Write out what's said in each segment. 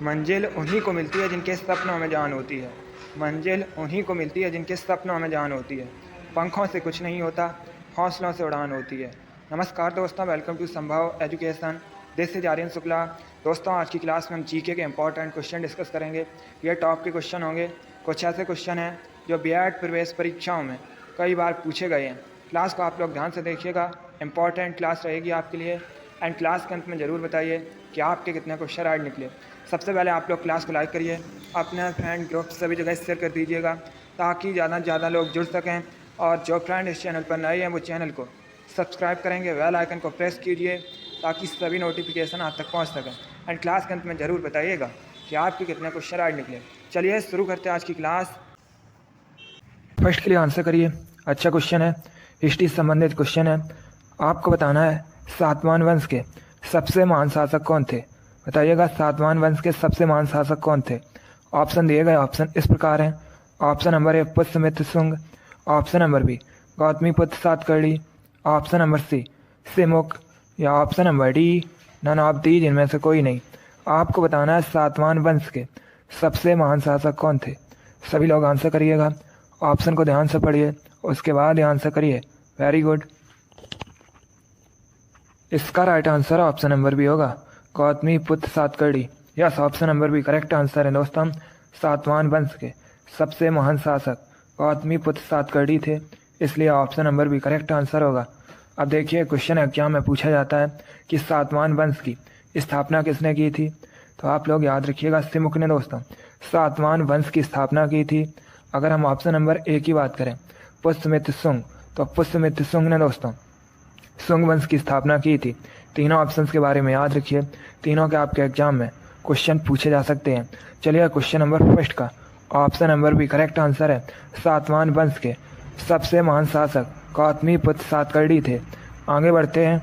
मंजिल उन्हीं को मिलती है जिनके सपनों में जान होती है। मंजिल उन्हीं को मिलती है जिनके सपनों में जान होती है। पंखों से कुछ नहीं होता, हौसलों से उड़ान होती है। नमस्कार दोस्तों, welcome to Sambhav education. This is Aryan Shukla. दोस्तों, आज की क्लास में हम जीके के इंपॉर्टेंट क्वेश्चन डिस्कस करेंगे। ये टॉप के क्वेश्चन होंगे। कुछ ऐसे क्वेश्चन हैं जो बीएड प्रवेश परीक्षाओं में कई बार पूछे गए हैं। क्लास को आप लोग ध्यान से देखिएगा, इंपॉर्टेंट क्लास रहेगी आपके लिए। एंड क्लास के अंत में ज़रूर बताइए कि आपके कितने क्वेश्चन आज निकले। सबसे पहले आप लोग क्लास को लाइक करिए, अपने फ्रेंड ग्रुप सभी जगह शेयर कर दीजिएगा ताकि ज़्यादा से ज़्यादा लोग जुड़ सकें। और जो फ्रेंड इस चैनल पर नए हैं वो चैनल को सब्सक्राइब करेंगे, बेल आइकन को प्रेस कीजिए ताकि सभी नोटिफिकेशन आप तक पहुंच सकें। एंड क्लास के अंत में ज़रूर बताइएगा कि आपके कितने क्वेश्चन आज निकले। चलिए शुरू करते हैं आज की क्लास। फर्स्ट के लिए आंसर करिए। अच्छा क्वेश्चन है, हिस्ट्री से संबंधित क्वेश्चन है। आपको बताना है सातवाहन वंश के सबसे महान शासक कौन थे। बताइएगा सातवाहन वंश के सबसे महान शासक कौन थे। ऑप्शन दिए गए ऑप्शन इस प्रकार हैं। Option number A Pushyamitra Shunga, option number B Gautamiputra Satakarni, option number C Simuk, या option number D none of these, इनमें से कोई नहीं। आपको बताना है सातवाहन वंश के सबसे महान शासक कौन थे। सभी लोग आंसर करिएगा, ऑप्शन को ध्यान से पढ़िए, उसके बाद आंसर करिए। Very good. इसका right answer option number B होगा, Gautamiputra Satakarni. Yes, option number B correct answer है दोस्तों। सातवाहन वंश के सबसे महान शासक गौतमीपुत्र सातकर्णी थे, इसलिए option number B correct answer होगा। अब देखिए क्वेश्चन एग्जाम में पूछा जाता है कि सातवाहन वंश की स्थापना किसने की थी। तो आप लोग याद रखिएगा सिमुक ने दोस्तों सातवाहन वंश की स्थापना की थी। अगर हम ऑप्शन नंबर ए की बात करें पुष्यमित्र शुंग, तो पुष्यमित्र शुंग ने दोस्तों शुंग वंश की स्थापना की थी। तीनों ऑप्शंस के बारे में याद रखिए, तीनों के आपके एग्जाम में क्वेश्चन पूछे जा सकते हैं। चलिए क्वेश्चन नंबर फर्स्ट का option number B correct answer है। सातवाहन वंश के सबसे महान शासक गौतमीपुत्र सातकर्णी थे। आगे बढ़ते हैं।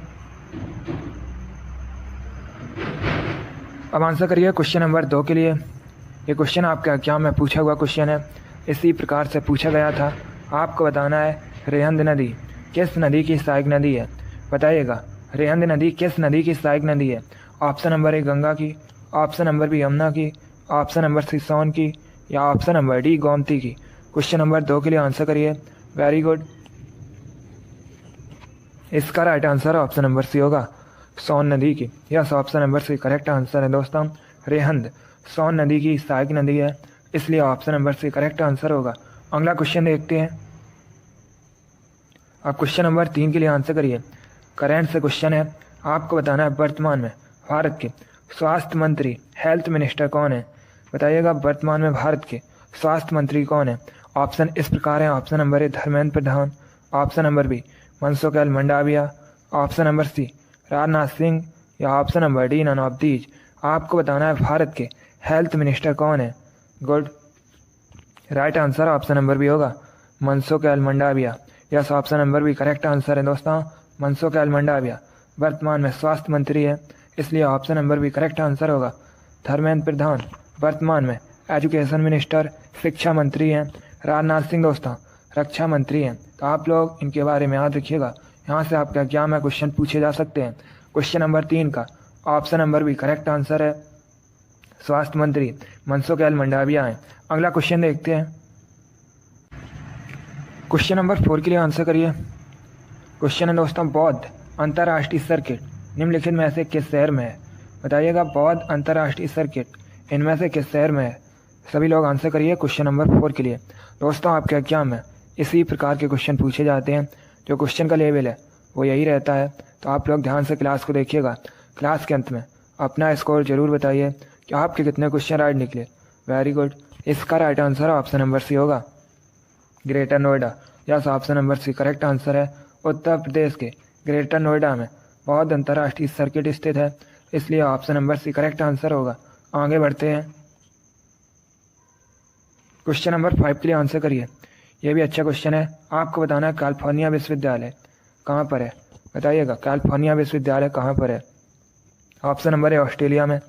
अब आंसर करिए क्वेश्चन नंबर 2 के लिए। ये क्वेश्चन आपके एग्जाम में पूछा हुआ क्वेश्चन है, इसी प्रकार से पूछा गया था। आपको बताना है रेहंद नदी किस नदी की सहायक नदी है। बताइएगा रेहंद नदी किस नदी की सहायक नदी है। ऑप्शन नंबर ए गंगा की, ऑप्शन नंबर बी यमुना की, ऑप्शन नंबर सी सोन की, या ऑप्शन नंबर डी गोमती की। क्वेश्चन नंबर 2 के लिए आंसर करिए। Very good. इसका right answer option number C होगा, सोन नदी की। Yes, option number C correct answer है दोस्तों। रेहंद सोन नदी की सहायक नदी है, इसलिए option number C correct answer होगा। अगला क्वेश्चन देखते हैं। अब क्वेश्चन नंबर 3 के लिए आंसर करिए। करेंट से क्वेश्चन है। आपको बताना है वर्तमान में भारत के स्वास्थ्य मंत्री हेल्थ मिनिस्टर कौन है। बताइएगा वर्तमान में भारत के स्वास्थ्य मंत्री कौन है। ऑप्शन इस प्रकार है। Option number A Dharmendra Pradhan, option number B Mansukh Mandaviya, option number C Rajnath Singh, या option number D none of these. आपको बताना है भारत के हेल्थ मिनिस्टर कौन है। Good. Right answer option number B होगा, Mansukh Mandaviya. Yes, option number B correct answer है दोस्तों। मनसुख मंडाविया वर्तमान में स्वास्थ्य मंत्री है, इसलिए option number B correct answer होगा। धर्मेंद्र प्रधान वर्तमान में एजुकेशन मिनिस्टर शिक्षा मंत्री हैं। राजनाथ सिंह दोस्तों रक्षा मंत्री हैं। तो आप लोग इनके बारे में याद रखिएगा, यहाँ से आपके एग्जाम में क्वेश्चन पूछे जा सकते हैं। क्वेश्चन नंबर 3 का option number B correct answer है, स्वास्थ्य मंत्री मनसुख मंडाविया हैं। अगला क्वेश्चन देखते हैं। क्वेश्चन नंबर 4 के लिए आंसर करिए। क्वेश्चन है दोस्तों बौद्ध अंतर्राष्ट्रीय सर्किट निम्नलिखित में से किस शहर में है। बताइएगा बौद्ध अंतर्राष्ट्रीय सर्किट इनमें से किस शहर में है। सभी लोग आंसर करिए क्वेश्चन नंबर 4 के लिए। दोस्तों आपके एग्जाम में इसी प्रकार के क्वेश्चन पूछे जाते हैं। जो क्वेश्चन का लेवल है वो यही रहता है, तो आप लोग ध्यान से क्लास को देखिएगा। क्लास के अंत में अपना स्कोर जरूर बताइए कि आपके कितने क्वेश्चन राइट निकले। Very good. इसका right answer option number C होगा, greater Noida. Yes, option number C correct answer है। उत्तर प्रदेश के ग्रेटर नोएडा में बौद्ध अंतर्राष्ट्रीय सर्किट स्थित है, इसलिए option number C correct answer होगा। आगे बढ़ते हैं। क्वेश्चन नंबर 5 के लिए आंसर करिए। यह भी अच्छा क्वेश्चन है। आपको बताना है कैलिफोर्निया विश्वविद्यालय कहाँ पर है। बताइएगा कैलिफोर्निया विश्वविद्यालय कहाँ पर है। ऑप्शन नंबर ए ऑस्ट्रेलिया में,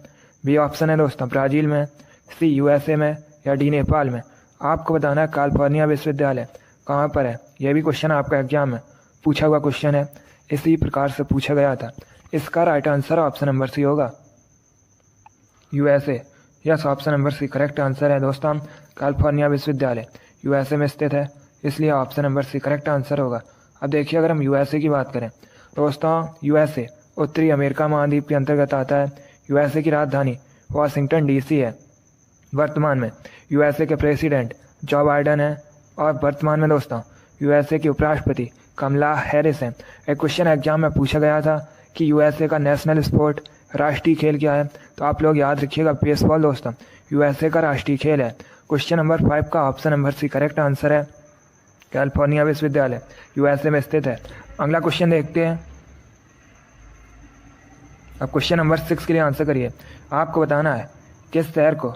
बी ऑप्शन है दोस्तों ब्राज़ील में, सी यूएसए में, या डी नेपाल में। आपको बताना है कैलिफोर्निया विश्वविद्यालय कहाँ पर है। यह भी क्वेश्चन आपका एग्जाम में पूछा हुआ क्वेश्चन है, इसी प्रकार से पूछा गया था। इसका right answer option number C होगा, USA. Yes, option number C correct answer है दोस्तों। कैलिफोर्निया विश्वविद्यालय यूएसए में स्थित है, इसलिए option number C correct answer होगा। अब देखिए, अगर हम यूएसए की बात करें दोस्तों, यूएसए उत्तरी अमेरिका महाद्वीप के अंतर्गत आता है। यूएसए की राजधानी वाशिंगटन डीसी है। वर्तमान में यूएसए के प्रेसिडेंट जो बाइडन है और वर्तमान में दोस्तों यूएसए के उपराष्ट्रपति कमला हैरिस हैं। एक क्वेश्चन एग्जाम में पूछा गया था कि यूएसए का नेशनल स्पोर्ट राष्ट्रीय खेल क्या है, तो आप लोग याद रखिएगा बेसबॉल दोस्तों यूएसए का राष्ट्रीय खेल है। क्वेश्चन नंबर 5 का option number C correct answer है। कैलिफोर्निया विश्वविद्यालय यूएसए में स्थित है। अगला क्वेश्चन देखते हैं। अब क्वेश्चन नंबर 6 के लिए आंसर करिए। आपको बताना है किस शहर को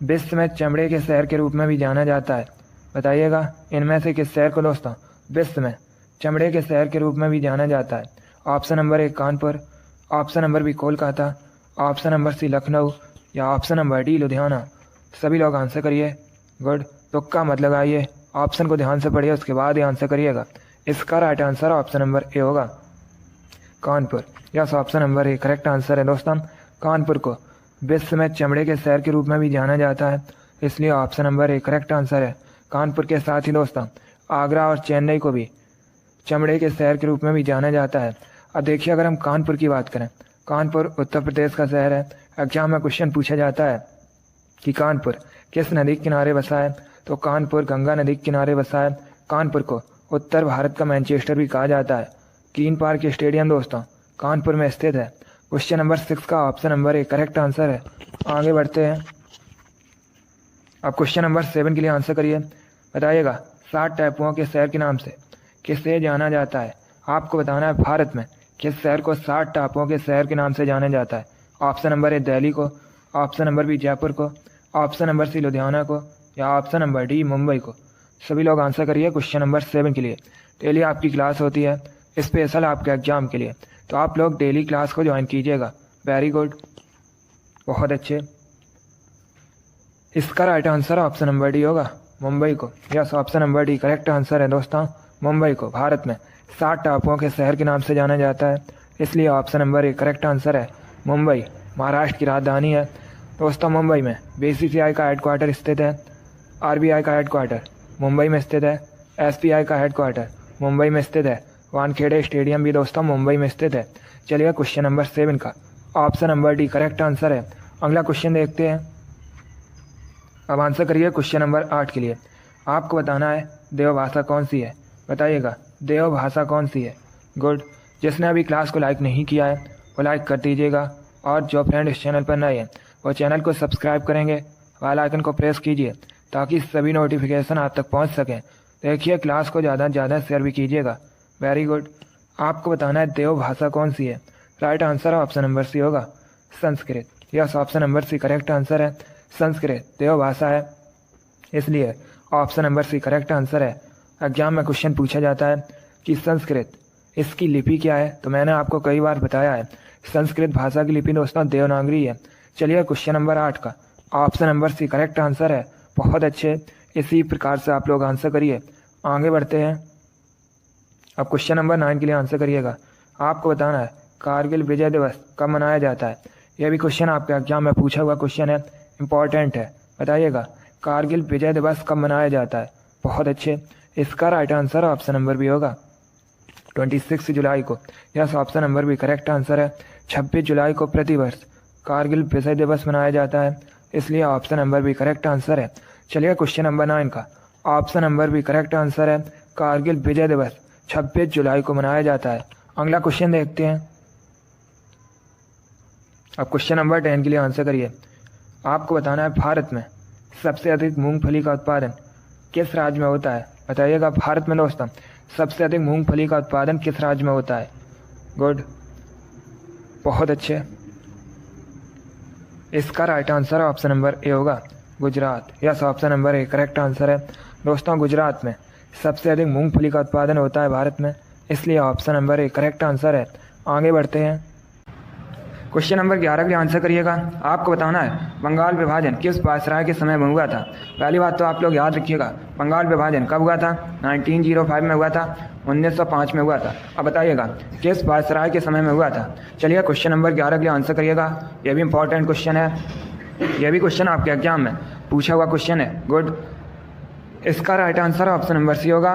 विश्व में चमड़े के शहर के रूप में भी जाना जाता है, बताइएगा। इनमें से किस शहर को दोस्तों विश्व में चमड़े के शहर के रूप में भी जाना जाता है। Option number 1 Kanpur, option number B Kolkata, option number C Lucknow या ऑप्शन नंबर डी लुधियाना। सभी लोग आंसर करिए। गुड, तुक्का मत लगाइए, ऑप्शन को ध्यान से पढ़िए, उसके बाद ही आंसर करिएगा। इसका right answer option number A होगा, Kanpur. Yes, option number A correct answer है दोस्तों। कानपुर को विश्व में चमड़े के शहर के रूप में भी जाना जाता है, इसलिए option number A correct answer है। कानपुर के साथ ही दोस्तों आगरा और चेन्नई को भी चमड़े के शहर के रूप में भी जाना जाता है। अब देखिए, अगर हम कानपुर की बात करें, कानपुर उत्तर प्रदेश का शहर है। एग्जाम में क्वेश्चन पूछा जाता है कि कानपुर किस नदी के किनारे बसा है, तो कानपुर गंगा नदी के किनारे बसा है। कानपुर को उत्तर भारत का मैनचेस्टर भी कहा जाता है। ग्रीन पार्क स्टेडियम दोस्तों कानपुर में स्थित है। क्वेश्चन नंबर 6 का option number A correct answer है। आगे बढ़ते हैं। अब क्वेश्चन नंबर 7 के लिए आंसर करिए। बताइएगा 7 टापुओं के शहर के नाम से किसे जाना जाता है। आपको बताना है भारत में किस शहर को 7 टापुओं के शहर के नाम से जाना जाता है। ऑप्शन नंबर ए दिल्ली को, ऑप्शन नंबर बी जयपुर को, ऑप्शन नंबर सी लुधियाना को या ऑप्शन नंबर डी मुंबई को। सभी लोग आंसर करिए क्वेश्चन नंबर 7 के लिए। डेली आपकी क्लास होती है स्पेशल आपके एग्जाम के लिए, तो आप लोग डेली क्लास को ज्वाइन कीजिएगा। वेरी गुड, बहुत अच्छे। इसका right answer option number D होगा, मुंबई को। Yes, option number D correct answer है दोस्तों। मुंबई को भारत में 7 टापुओं के शहर के नाम से जाना जाता है, इसलिए option number A correct answer है। मुंबई महाराष्ट्र की राजधानी है दोस्तों। मुंबई में बीसीसीआई का हेडक्वार्टर स्थित है। आरबीआई का हेडक्वार्टर मुंबई में स्थित है। एसबीआई का हेडक्वार्टर मुंबई में स्थित है। वानखेड़े स्टेडियम भी दोस्तों मुंबई में स्थित है। चलिए, क्वेश्चन नंबर 7 का option number D correct answer है। अगला क्वेश्चन देखते हैं। अब आंसर करिए क्वेश्चन नंबर 8 के लिए। आपको बताना है देवभाषा कौन सी है, बताइएगा देवभाषा कौन सी है। गुड, जिसने अभी क्लास को लाइक नहीं किया है वो लाइक कर दीजिएगा, और जो फ्रेंड इस चैनल पर नए हैं वो चैनल को सब्सक्राइब करेंगे, बेल आइकन को प्रेस कीजिए ताकि सभी नोटिफिकेशन आप तक पहुंच सकें। देखिए, क्लास को ज़्यादा से ज़्यादा शेयर भी कीजिएगा। वेरी गुड, आपको बताना है देवभाषा कौन सी है। Right answer option number C होगा, Sanskrit. Yes, option number C correct answer है। संस्कृत देवभाषा है, इसलिए option number C correct answer है। एग्जाम में क्वेश्चन पूछा जाता है कि संस्कृत इसकी लिपि क्या है, तो मैंने आपको कई बार बताया है संस्कृत भाषा की लिपि दोस्तों देवनागरी है। चलिए, क्वेश्चन नंबर 8 का option number C correct answer है। बहुत अच्छे, इसी प्रकार से आप लोग आंसर करिए। आगे बढ़ते हैं। अब क्वेश्चन नंबर 9 के लिए आंसर करिएगा। आपको बताना है कारगिल विजय दिवस कब मनाया जाता है। यह भी क्वेश्चन आपके एग्जाम में पूछा हुआ क्वेश्चन है, इंपॉर्टेंट है। बताइएगा कारगिल विजय दिवस कब मनाया जाता है। बहुत अच्छे, इसका right answer option number B होगा, 26 जुलाई को। Yes, option number B correct answer है। 26 जुलाई को प्रतिवर्ष कारगिल विजय दिवस मनाया जाता है, इसलिए option number B correct answer है। चलिए, क्वेश्चन नंबर 9 का option number B correct answer है। कारगिल विजय दिवस 26 जुलाई को मनाया जाता है। अगला क्वेश्चन देखते हैं। अब क्वेश्चन नंबर 10 के लिए आंसर करिए। आपको बताना है भारत में सबसे अधिक मूंगफली का उत्पादन किस राज्य में होता है। बताइएगा भारत में दोस्तों सबसे अधिक मूंगफली का उत्पादन किस राज्य में होता है। गुड, बहुत अच्छे, इसका right answer option number A होगा, Gujarat. Yes, option number A correct answer है दोस्तों। गुजरात में सबसे अधिक मूंगफली का उत्पादन होता है भारत में, इसलिए option number A correct answer है। आगे बढ़ते हैं। क्वेश्चन नंबर 11 के लिए आंसर करिएगा। आपको बताना है बंगाल विभाजन किस वायसराय के समय में हुआ था। पहली बात तो आप लोग याद रखिएगा, बंगाल विभाजन कब हुआ था। 1905 में हुआ था, 1905 में हुआ था। अब बताइएगा किस वायसराय के समय में हुआ था। चलिए, क्वेश्चन नंबर 11 के लिए आंसर करिएगा। यह भी इंपॉर्टेंट क्वेश्चन है। यह भी क्वेश्चन आपके एग्जाम में पूछा हुआ क्वेश्चन है। गुड। इसका right answer option number C होगा,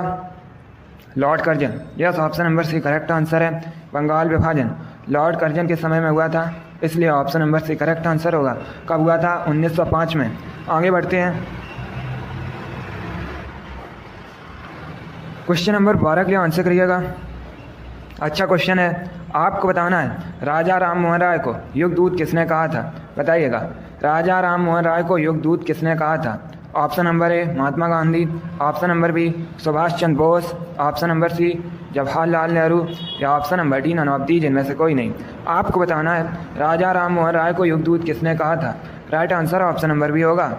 lord Curzon. Yes, option number C correct answer है। बंगाल विभाजन लॉर्ड कर्जन के समय में हुआ था, इसलिए option number C correct answer होगा। कब हुआ था? 1905 में। आगे बढ़ते हैं। क्वेश्चन नंबर 12 के लिए आंसर करिएगा। अच्छा क्वेश्चन है, आपको बताना है राजा राम मोहन राय को युगदूत किसने कहा था? बताइएगा, राजा राम मोहन राय को युगदूत किसने कहा था? Option number A Mahatma Gandhi, option number B Subhash Chandra Bose, option number C Jawaharlal Nehru, या option number D none of these इनमें से कोई नहीं। आपको बताना है राजा राम मोहन राय को युगदूत किसने कहा था? Right answer option number B होगा,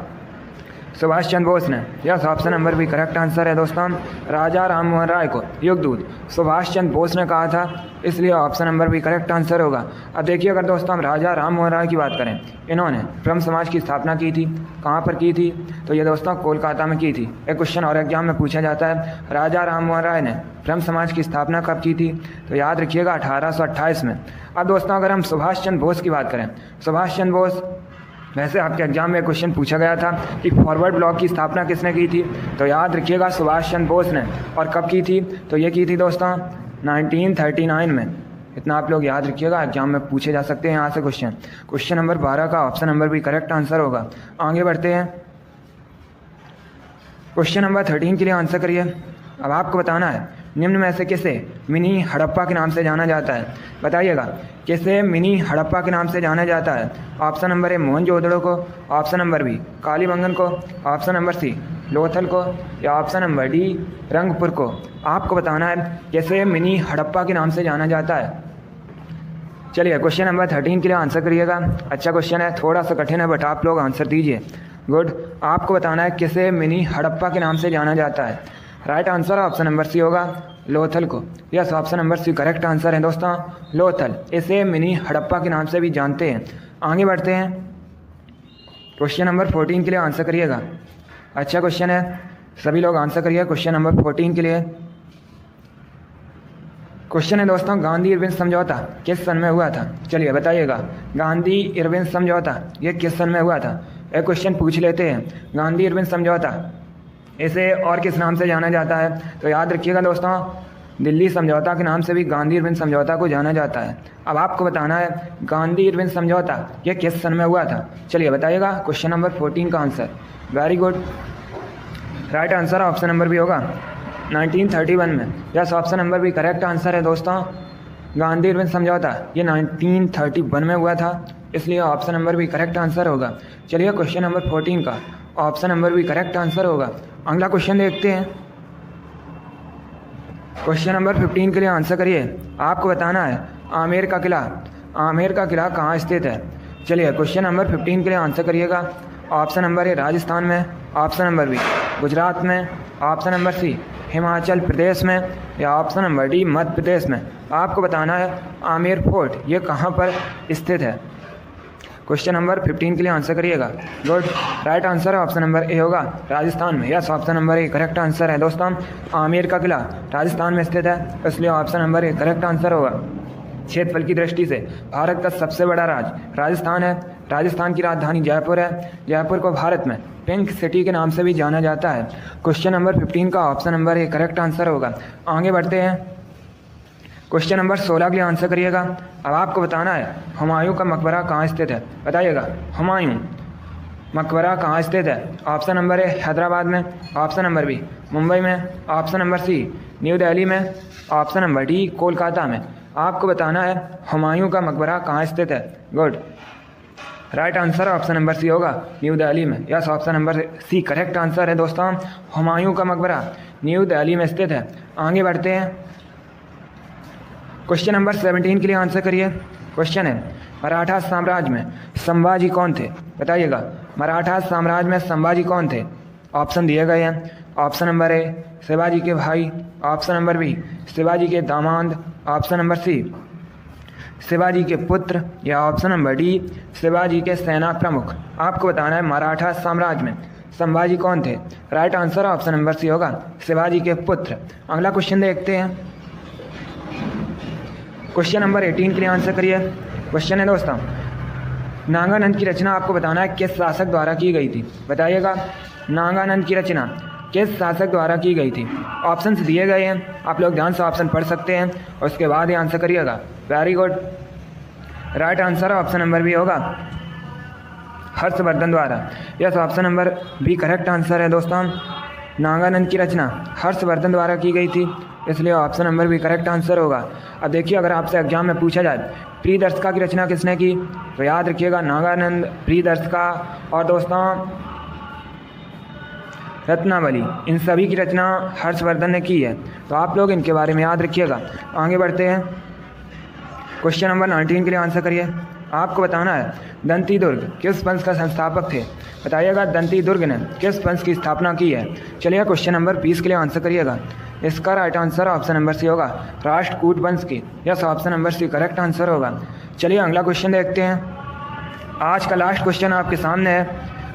सुभाष चंद्र बोस ने। Yes, option number B correct answer है दोस्तों। राजा राम मोहन राय को युगदूत सुभाष चंद्र बोस ने कहा था, इसलिए option number B correct answer होगा। अब देखिए, अगर दोस्तों हम राजा राम मोहन राय की बात करें, इन्होंने ब्रह्म समाज की स्थापना की थी। कहाँ पर की थी? तो ये दोस्तों कोलकाता में की थी। एक क्वेश्चन और एग्जाम में पूछा जाता है, राजा राम मोहन राय ने ब्रह्म समाज की स्थापना कब की थी? तो याद रखिएगा 1828 में। अब दोस्तों अगर हम सुभाष चंद्र बोस की बात करें, सुभाष चंद्र बोस, वैसे आपके एग्जाम में क्वेश्चन पूछा गया था कि फॉरवर्ड ब्लॉक की स्थापना किसने की थी? तो याद रखिएगा सुभाष चंद्र बोस ने। और कब की थी? तो ये की थी दोस्तों 1939 में। इतना आप लोग याद रखिएगा, एग्जाम में पूछे जा सकते हैं यहाँ से क्वेश्चन। क्वेश्चन नंबर 12 का ऑप्शन नंबर भी करेक्ट आंसर होगा। आगे बढ़ते हैं। क्वेश्चन नंबर 13 के लिए आंसर करिए। अब आपको बताना है निम्न में से किसे मिनी हड़प्पा के नाम से जाना जाता है? बताइएगा, किसे मिनी हड़प्पा के नाम से जाना जाता है? ऑप्शन नंबर ए मोहनजोदड़ो को, ऑप्शन नंबर बी कालीबंगन को, ऑप्शन नंबर सी लोथल को, या ऑप्शन नंबर डी रंगपुर को। आपको बताना है किसे मिनी हड़प्पा के नाम से जाना जाता है। चलिए क्वेश्चन नंबर 13 के लिए आंसर करिएगा। अच्छा क्वेश्चन है, थोड़ा सा कठिन है, बट आप लोग आंसर दीजिए। गुड। आपको बताना है किसे मिनी हड़प्पा के नाम से जाना जाता है? Right answer option number C होगा, लोथल को। Yes, option number C correct answer है दोस्तों, लोथल। इसे मिनी हड़प्पा के नाम से भी जानते हैं। आगे बढ़ते हैं। क्वेश्चन नंबर 14 के लिए आंसर करिएगा। अच्छा क्वेश्चन है, सभी लोग आंसर करिए क्वेश्चन नंबर 14 के लिए। क्वेश्चन है दोस्तों, गांधी इरविन समझौता किस सन में हुआ था? चलिए बताइएगा, गांधी इरविन समझौता ये किस सन में हुआ था? एक क्वेश्चन पूछ लेते हैं, गांधी इरविन समझौता इसे और किस नाम से जाना जाता है? तो याद रखिएगा दोस्तों, दिल्ली समझौता के नाम से भी गांधी इरविन समझौता को जाना जाता है। अब आपको बताना है गांधी इरविन समझौता ये किस सन में हुआ था? चलिए बताइएगा, क्वेश्चन नंबर 14 का answer. Very good. Right answer option number भी होगा 1931 में। यस, ऑप्शन नंबर भी करेक्ट आंसर है दोस्तों। गांधी इरविन समझौता ये 1931 में हुआ था, इसलिए ऑप्शन नंबर भी करेक्ट आंसर होगा। चलिए क्वेश्चन नंबर 14 का ऑप्शन नंबर भी करेक्ट आंसर होगा। अगला क्वेश्चन देखते हैं। क्वेश्चन नंबर 15 के लिए आंसर करिए। आपको बताना है आमेर का किला, आमेर का किला कहाँ स्थित है? चलिए क्वेश्चन नंबर 15 के लिए आंसर करिएगा। ऑप्शन नंबर ए राजस्थान में, ऑप्शन नंबर बी गुजरात में, ऑप्शन नंबर सी हिमाचल प्रदेश में, या option number D Madhya Pradesh में। आपको बताना है आमेर फोर्ट ये कहाँ पर स्थित है। क्वेश्चन नंबर 15 के लिए आंसर करिएगा। गुड। राइट आंसर है ऑप्शन नंबर ए होगा, राजस्थान में। Yes, option number A correct answer है दोस्तों। आमेर का किला राजस्थान में स्थित है, इसलिए option number A correct answer होगा। क्षेत्रफल की दृष्टि से भारत का सबसे बड़ा राज्य राजस्थान है। राजस्थान की राजधानी जयपुर है। जयपुर को भारत में पिंक सिटी के नाम से भी जाना जाता है। क्वेश्चन नंबर 15 का option number A correct answer होगा। आगे बढ़ते हैं। क्वेश्चन नंबर 16 के लिए आंसर करिएगा। अब आपको बताना है हुमायूं का मकबरा कहाँ स्थित है? बताइएगा, हुमायूं मकबरा कहाँ स्थित है? ऑप्शन नंबर ए हैदराबाद में, ऑप्शन नंबर बी मुंबई में, option number C New Delhi में, ऑप्शन नंबर डी कोलकाता में। आपको बताना है हुमायूं का मकबरा कहाँ स्थित है। Good. Right answer option number C होगा, न्यू दिल्ली में। Yes, option number C correct answer है दोस्तों। हुमायूं का मकबरा न्यू दिल्ली में स्थित है। आगे बढ़ते हैं। क्वेश्चन नंबर 17 के लिए आंसर करिए। क्वेश्चन है मराठा साम्राज्य में संभाजी कौन थे? बताइएगा, मराठा साम्राज्य में संभाजी कौन थे? ऑप्शन दिए गए हैं। ऑप्शन नंबर ए शिवाजी के भाई, ऑप्शन नंबर बी शिवाजी के दामाद, ऑप्शन नंबर सी शिवाजी के पुत्र, या ऑप्शन नंबर डी शिवाजी के सेना प्रमुख। आपको बताना है मराठा साम्राज्य में संभाजी कौन थे? Right answer option number C होगा, शिवाजी के पुत्र। अगला क्वेश्चन देखते हैं। क्वेश्चन नंबर 18 के लिए आंसर करिए। क्वेश्चन है दोस्तों, नागानंद की रचना आपको बताना है किस शासक द्वारा की गई थी, बताइएगा। नागानंद की रचना किस शासक द्वारा की गई थी। ऑप्शंस दिए गए हैं, आप लोग ध्यान से ऑप्शन पढ़ सकते हैं और उसके बाद ही आंसर करिएगा। Very good, right answer option number B होगा, हर्षवर्धन द्वारा। Yes, option number B correct answer है दोस्तों। नागानंद की रचना हर्षवर्धन द्वारा की गई थी, इसलिए option number B correct answer होगा। अब देखिए, अगर आपसे एग्जाम में पूछा जाए प्रियदर्शिका की रचना किसने की, तो याद रखिएगा नागानंद, प्रियदर्शिका और दोस्तों रत्नावली, इन सभी की रचना हर्षवर्धन ने की है। तो आप लोग इनके बारे में याद रखिएगा। आगे बढ़ते हैं, क्वेश्चन नंबर 19 के लिए आंसर करिए। आपको बताना है दंती दुर्ग किस वंश का संस्थापक थे, बताइएगा। दंती दुर्ग ने किस वंश की स्थापना की है। चलिए क्वेश्चन नंबर 20 के लिए आंसर करिएगा। इसका right answer option number C होगा, राष्ट्रकूट वंश की। Yes, option number C correct answer होगा। चलिए अगला क्वेश्चन देखते हैं। आज का लास्ट क्वेश्चन आपके सामने है,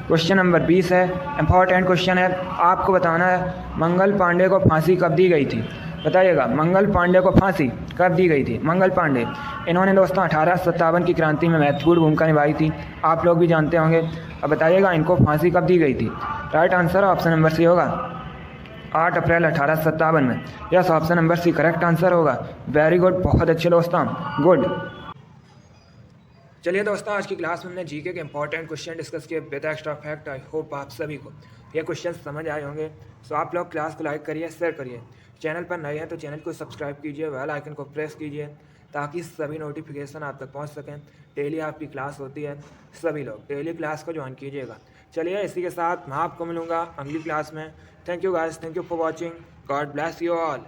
क्वेश्चन नंबर 20 है, इंपॉर्टेंट क्वेश्चन है। आपको बताना है मंगल पांडे को फांसी कब दी गई थी, बताइएगा। मंगल पांडे को फांसी कब दी गई थी। मंगल पांडे, इन्होंने दोस्तों 1857 की क्रांति में महत्वपूर्ण भूमिका निभाई थी, आप लोग भी जानते होंगे। अब बताइएगा इनको फांसी कब दी गई थी। Right answer option number C होगा, 8 अप्रैल 1857 में। Yes, option number C correct answer होगा। वेरी गुड, बहुत अच्छे दोस्तों, गुड। चलिए दोस्तों, आज की क्लास में हमने जीके के इंपॉर्टेंट क्वेश्चन डिस्कस किए with extra fact. I hope आप सभी को ये क्वेश्चन समझ आए होंगे। सो आप लोग क्लास को लाइक करिए, शेयर करिए। चैनल पर नए हैं तो चैनल को सब्सक्राइब कीजिए, बेल आइकन को प्रेस कीजिए ताकि सभी नोटिफिकेशन आप तक पहुंच सकें। डेली आपकी क्लास होती है, सभी लोग डेली क्लास को ज्वाइन कीजिएगा। चलिए इसी के साथ मैं आपको मिलूँगा अगली क्लास में। Thank you guys, thank you for watching, God bless you all.